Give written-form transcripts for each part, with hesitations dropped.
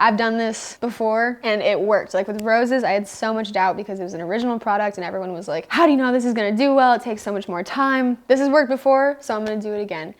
I've done this before and it worked. Like with roses, I had so much doubt because it was an original product and everyone was like, how do you know this is gonna do well? It takes so much more time. This has worked before, so I'm gonna do it again.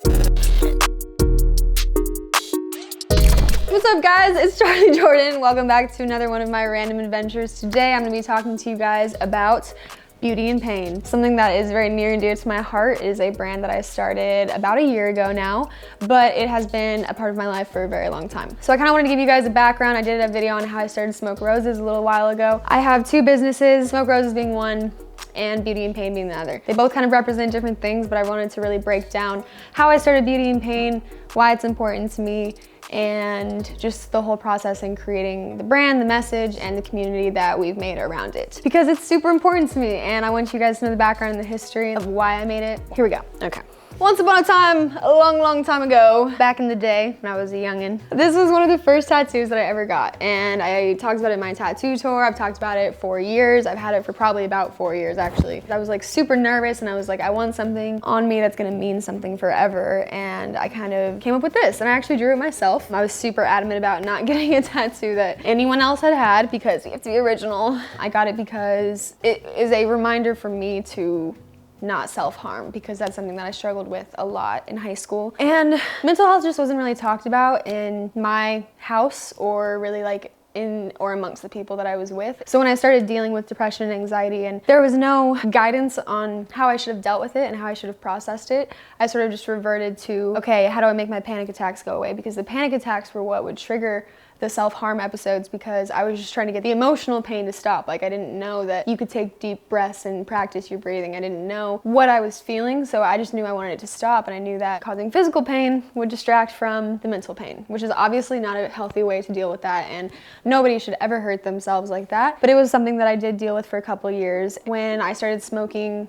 What's up guys, it's Charlie Jordan. Welcome back to another one of my random adventures. Today I'm gonna be talking to you guys about beauty and pain. Something that is very near and dear to my heart. It is a brand that I started about a year ago now, but it has been a part of my life for a very long time. So I kind of wanted to give you guys a background. I did a video on how I started SmokeRoses a little while ago. I have two businesses, SmokeRoses being one, and Beauty and Pain being the other. They both kind of represent different things, but I wanted to really break down how I started Beauty and Pain, why it's important to me, and just the whole process in creating the brand, the message, and the community that we've made around it. Because it's super important to me, and I want you guys to know the background and the history of why I made it. Here we go, okay. Once upon a time, a long time ago, back in the day when I was a youngin', this was one of the first tattoos that I ever got. And I talked about it in my tattoo tour. I've talked about it for years. I've had it for probably about 4 years actually. I was like super nervous and I was like, I want something on me that's gonna mean something forever. And I kind of came up with this and I actually drew it myself. I was super adamant about not getting a tattoo that anyone else had because you have to be original. I got it because it is a reminder for me to not self-harm, because that's something that I struggled with a lot in high school. And mental health just wasn't really talked about in my house or really like in or amongst the people that I was with. So when I started dealing with depression and anxiety and there was no guidance on how I should have dealt with it and how I should have processed it, I sort of just reverted to, okay, how do I make my panic attacks go away? Because the panic attacks were what would trigger the self-harm episodes, because I was just trying to get the emotional pain to stop. Like I didn't know that you could take deep breaths and practice your breathing. I didn't know what I was feeling, so I just knew I wanted it to stop, and I knew that causing physical pain would distract from the mental pain, which is obviously not a healthy way to deal with that, and nobody should ever hurt themselves like that. But it was something that I did deal with for a couple of years. When I started smoking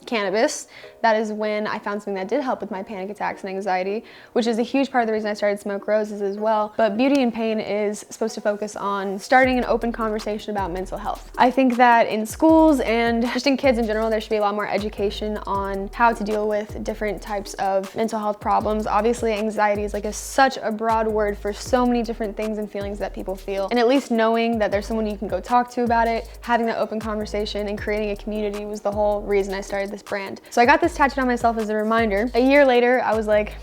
cannabis, that is when I found something that did help with my panic attacks and anxiety, which is a huge part of the reason I started SmokeRoses as well. But Beauty and Pain is supposed to focus on starting an open conversation about mental health. I think that in schools and just in kids in general, there should be a lot more education on how to deal with different types of mental health problems. Obviously, anxiety is like such a broad word for so many different things and feelings that people feel. And at least knowing that there's someone you can go talk to about it, having that open conversation and creating a community was the whole reason I started this brand. So I got this tattooed on myself as a reminder. A year later, I was like,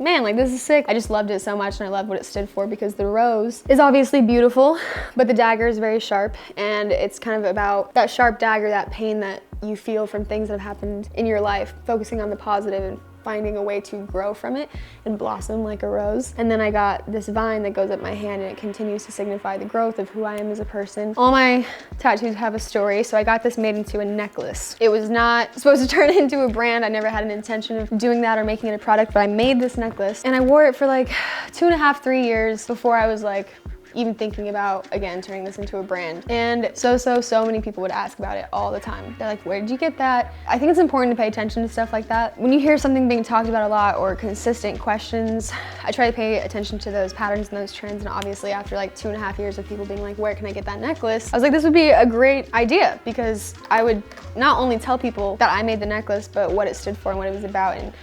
man, like this is sick. I just loved it so much and I loved what it stood for, because the rose is obviously beautiful, but the dagger is very sharp, and it's kind of about that sharp dagger, that pain that you feel from things that have happened in your life, focusing on the positive and finding a way to grow from it and blossom like a rose. And then I got this vine that goes up my hand and it continues to signify the growth of who I am as a person. All my tattoos have a story, so I got this made into a necklace. It was not supposed to turn into a brand. I never had an intention of doing that or making it a product, but I made this necklace and I wore it for like 2.5, 3 years before I was like even thinking about, again, turning this into a brand. And so many people would ask about it all the time. They're like, where did you get that? I think it's important to pay attention to stuff like that. When you hear something being talked about a lot or consistent questions, I try to pay attention to those patterns and those trends. And obviously after like 2.5 years of people being like, where can I get that necklace? I was like, this would be a great idea, because I would not only tell people that I made the necklace, but what it stood for and what it was about. And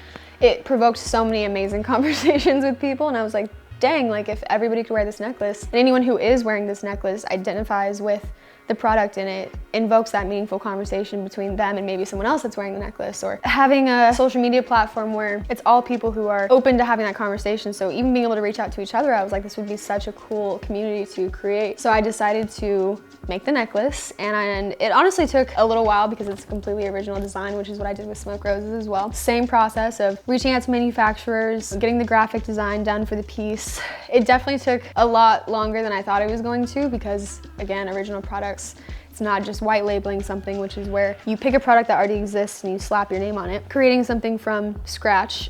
it provoked so many amazing conversations with people. And I was like, dang, like if everybody could wear this necklace, and anyone who is wearing this necklace identifies with the product in it, invokes that meaningful conversation between them and maybe someone else that's wearing the necklace, or having a social media platform where it's all people who are open to having that conversation. So even being able to reach out to each other, I was like, this would be such a cool community to create. So I decided to make the necklace, and it honestly took a little while because it's a completely original design, which is what I did with SmokeRoses as well. Same process of reaching out to manufacturers, getting the graphic design done for the piece. It definitely took a lot longer than I thought it was going to, because again, original products, it's not just white labeling something, which is where you pick a product that already exists and you slap your name on it. Creating something from scratch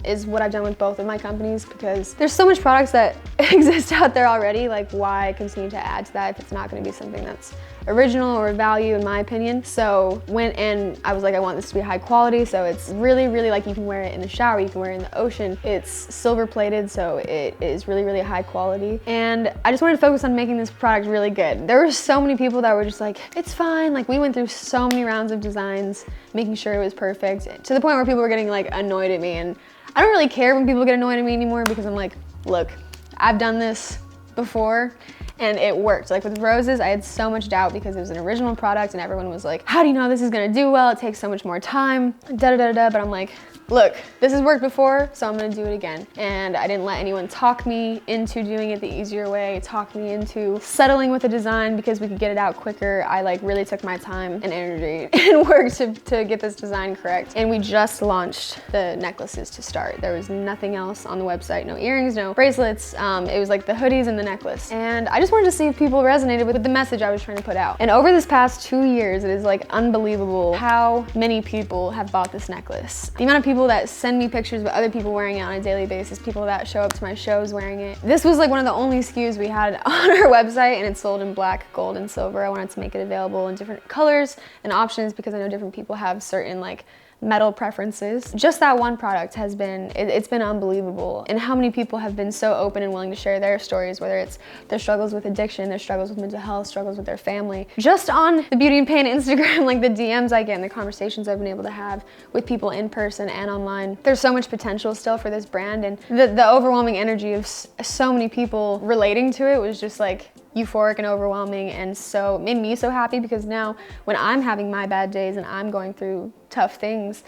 is what I've done with both of my companies, because there's so much products that exist out there already. Like, why continue to add to that if it's not going to be something that's original or value, in my opinion? So I was like, I want this to be high quality, so it's really like you can wear it in the shower, you can wear it in the ocean. It's silver plated, so it is really high quality. And I just wanted to focus on making this product really good. There were so many people that were just like, it's fine. Like, we went through so many rounds of designs, making sure it was perfect, to the point where people were getting like annoyed at me. And I don't really care when people get annoyed at me anymore, because I'm like, look, I've done this before and it worked. Like with roses, I had so much doubt because it was an original product and everyone was like, how do you know this is gonna do well? It takes so much more time, but I'm like, look, this has worked before, so I'm gonna do it again. And I didn't let anyone talk me into doing it the easier way, talk me into settling with a design because we could get it out quicker. I like really took my time and energy and work to get this design correct. And we just launched the necklaces to start. There was nothing else on the website, no earrings, no bracelets. It was like the hoodies and the necklace. And I just wanted to see if people resonated with the message I was trying to put out. And over this past 2 years, it is like unbelievable how many people have bought this necklace. The amount of people that send me pictures of other people wearing it on a daily basis, people that show up to my shows wearing it. This was like one of the only SKUs we had on our website, and it's sold in black, gold, and silver. I wanted to make it available in different colors and options because I know different people have certain like metal preferences. Just that one product has been, it's been unbelievable. And how many people have been so open and willing to share their stories, whether it's their struggles with addiction, their struggles with mental health, struggles with their family. Just on the Beauty and Pain Instagram, like the DMs I get and the conversations I've been able to have with people in person and online. There's so much potential still for this brand, and the overwhelming energy of so many people relating to it was just like euphoric and overwhelming, and so made me so happy because now when I'm having my bad days and I'm going through tough things,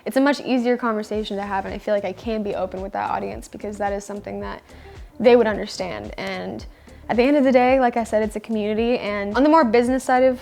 it's a much easier conversation to have, and I feel like I can be open with that audience because that is something that they would understand. And at the end of the day, like I said, it's a community. And on the more business side of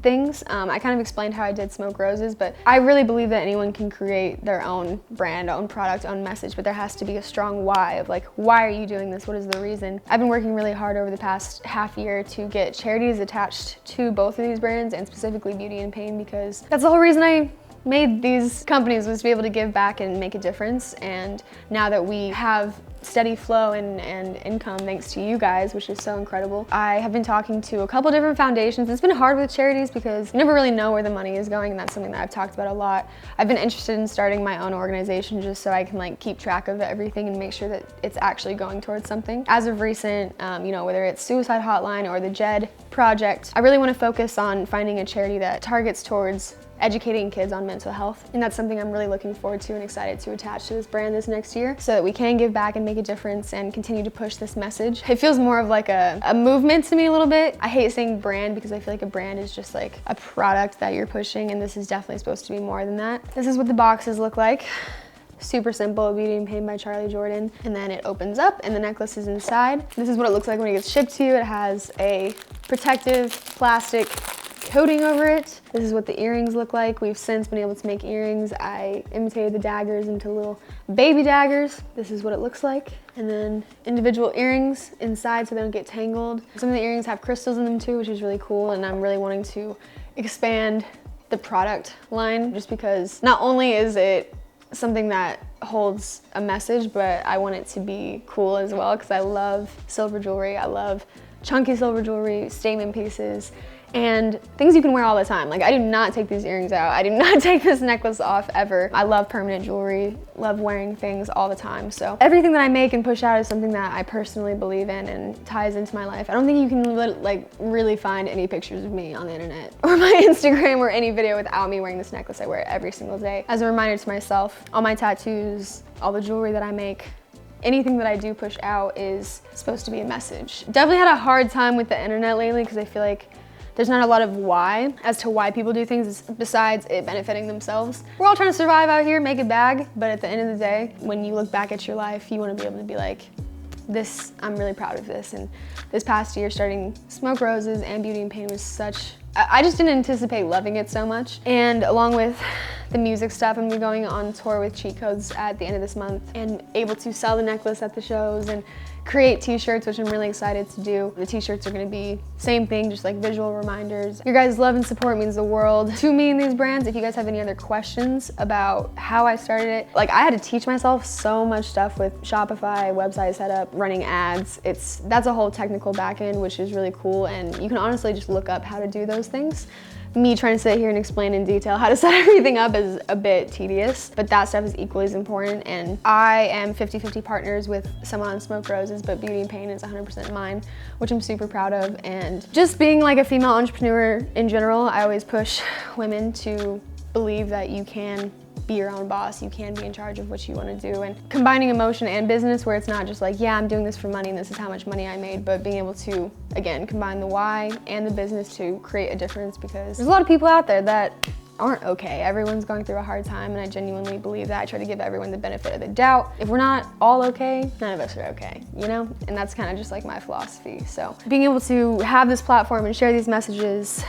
things, I kind of explained how I did SmokeRoses, but I really believe that anyone can create their own brand, own product, own message, but there has to be a strong why of like, why are you doing this? What is the reason? I've been working really hard over the past half year to get charities attached to both of these brands, and specifically Beauty and Pain, because that's the whole reason I made these companies, was to be able to give back and make a difference. And now that we have steady flow and income thanks to you guys, which is so incredible, I have been talking to a couple different foundations. It's been hard with charities because you never really know where the money is going, and that's something that I've talked about a lot. I've been interested in starting my own organization just so I can like keep track of everything and make sure that it's actually going towards something. As of recent, you know, whether it's Suicide Hotline or the JED Project, I really want to focus on finding a charity that targets towards educating kids on mental health. And that's something I'm really looking forward to and excited to attach to this brand this next year so that we can give back and make a difference and continue to push this message. It feels more of like a movement to me a little bit. I hate saying brand because I feel like a brand is just like a product that you're pushing, and this is definitely supposed to be more than that. This is what the boxes look like. Super simple, Beauty and Pain by Charly Jordan. And then it opens up and the necklace is inside. This is what it looks like when it gets shipped to you. It has a protective plastic coating over it. This is what the earrings look like. We've since been able to make earrings. I imitated the daggers into little baby daggers. This is what it looks like. And then individual earrings inside so they don't get tangled. Some of the earrings have crystals in them too, which is really cool. And I'm really wanting to expand the product line just because not only is it something that holds a message, but I want it to be cool as well because I love silver jewelry. I love chunky silver jewelry, statement pieces, and things you can wear all the time. Like, I do not take these earrings out. I do not take this necklace off ever. I love permanent jewelry, love wearing things all the time. So everything that I make and push out is something that I personally believe in and ties into my life. I don't think you can like really find any pictures of me on the internet or my Instagram or any video without me wearing this necklace. I wear it every single day as a reminder to myself. All my tattoos, all the jewelry that I make, anything that I do push out is supposed to be a message. Definitely had a hard time with the internet lately because I feel like there's not a lot of why as to why people do things besides it benefiting themselves. We're all trying to survive out here, make a bag, but at the end of the day, when you look back at your life, you want to be able to be like, I'm really proud of this. And this past year, starting SmokeRoses and Beauty and Pain was such, I just didn't anticipate loving it so much. And along with the music stuff, I'm gonna be going on tour with Cheat Codes at the end of this month and able to sell the necklace at the shows and create t-shirts, which I'm really excited to do. The t-shirts are gonna be same thing, just like visual reminders. Your guys' love and support means the world to me in these brands. If you guys have any other questions about how I started it, like I had to teach myself so much stuff with Shopify, website setup, running ads. That's a whole technical back end, which is really cool. And you can honestly just look up how to do those things. Me trying to sit here and explain in detail how to set everything up is a bit tedious, but that stuff is equally as important. And I am 50-50 partners with someone on SmokeRoses, but Beauty and Pain is 100% mine, which I'm super proud of. And just being like a female entrepreneur in general, I always push women to believe that you can be your own boss. You can be in charge of what you want to do. And combining emotion and business, where it's not just like, yeah, I'm doing this for money and this is how much money I made, but being able to, again, combine the why and the business to create a difference, because there's a lot of people out there that aren't okay. Everyone's going through a hard time, and I genuinely believe that. I try to give everyone the benefit of the doubt. If we're not all okay, none of us are okay, you know? And that's kind of just like my philosophy. So being able to have this platform and share these messages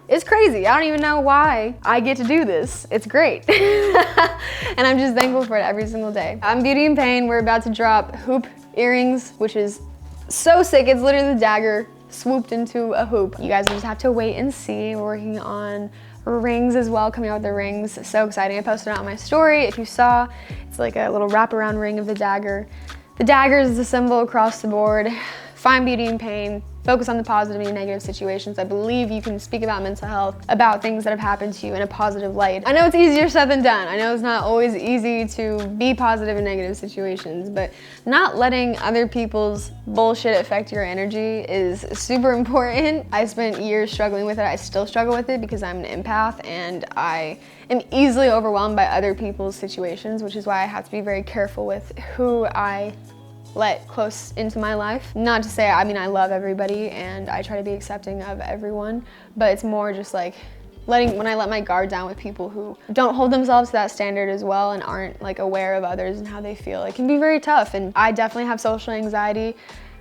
is crazy. I don't even know why I get to do this. It's great. And I'm just thankful for it every single day. I'm Beauty and Pain. We're about to drop hoop earrings, which is so sick. It's literally the dagger swooped into a hoop. You guys just have to wait and see. We're working on rings as well, coming out with the rings. So exciting. I posted it on my story. If you saw, it's like a little wraparound ring of the dagger. The dagger is the symbol across the board. Find beauty in pain. Focus on the positive and negative situations. I believe you can speak about mental health, about things that have happened to you in a positive light. I know it's easier said than done. I know it's not always easy to be positive in negative situations, but not letting other people's bullshit affect your energy is super important. I spent years struggling with it. I still struggle with it because I'm an empath and I am easily overwhelmed by other people's situations, which is why I have to be very careful with who I let close into my life. Not to say, I mean, I love everybody and I try to be accepting of everyone, but it's more just like when I let my guard down with people who don't hold themselves to that standard as well and aren't like aware of others and how they feel. It can be very tough, and I definitely have social anxiety.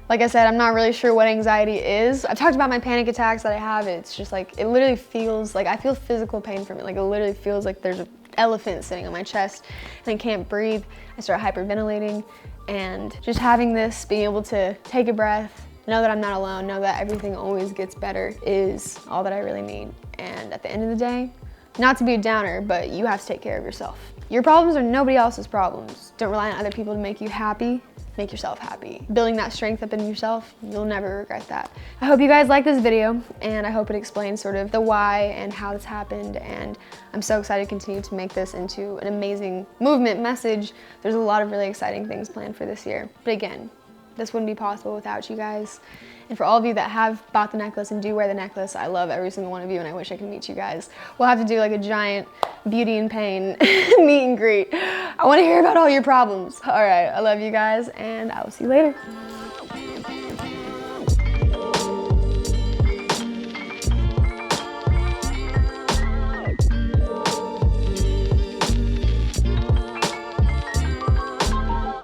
Like I said, I'm not really sure what anxiety is. I've talked about my panic attacks that I have. It's just like, it literally feels like I feel physical pain from it. Like it literally feels like there's an elephant sitting on my chest and I can't breathe. I start hyperventilating. And just having this, being able to take a breath, know that I'm not alone, know that everything always gets better is all that I really need. And at the end of the day, not to be a downer, but you have to take care of yourself. Your problems are nobody else's problems. Don't rely on other people to make you happy. Make yourself happy. Building that strength up in yourself, you'll never regret that. I hope you guys like this video, and I hope it explains sort of the why and how this happened, and I'm so excited to continue to make this into an amazing movement message. There's a lot of really exciting things planned for this year. But again, this wouldn't be possible without you guys. And for all of you that have bought the necklace and do wear the necklace, I love every single one of you and I wish I could meet you guys. We'll have to do like a giant Beauty and Pain meet and greet. I want to hear about all your problems. All right, I love you guys and I will see you later.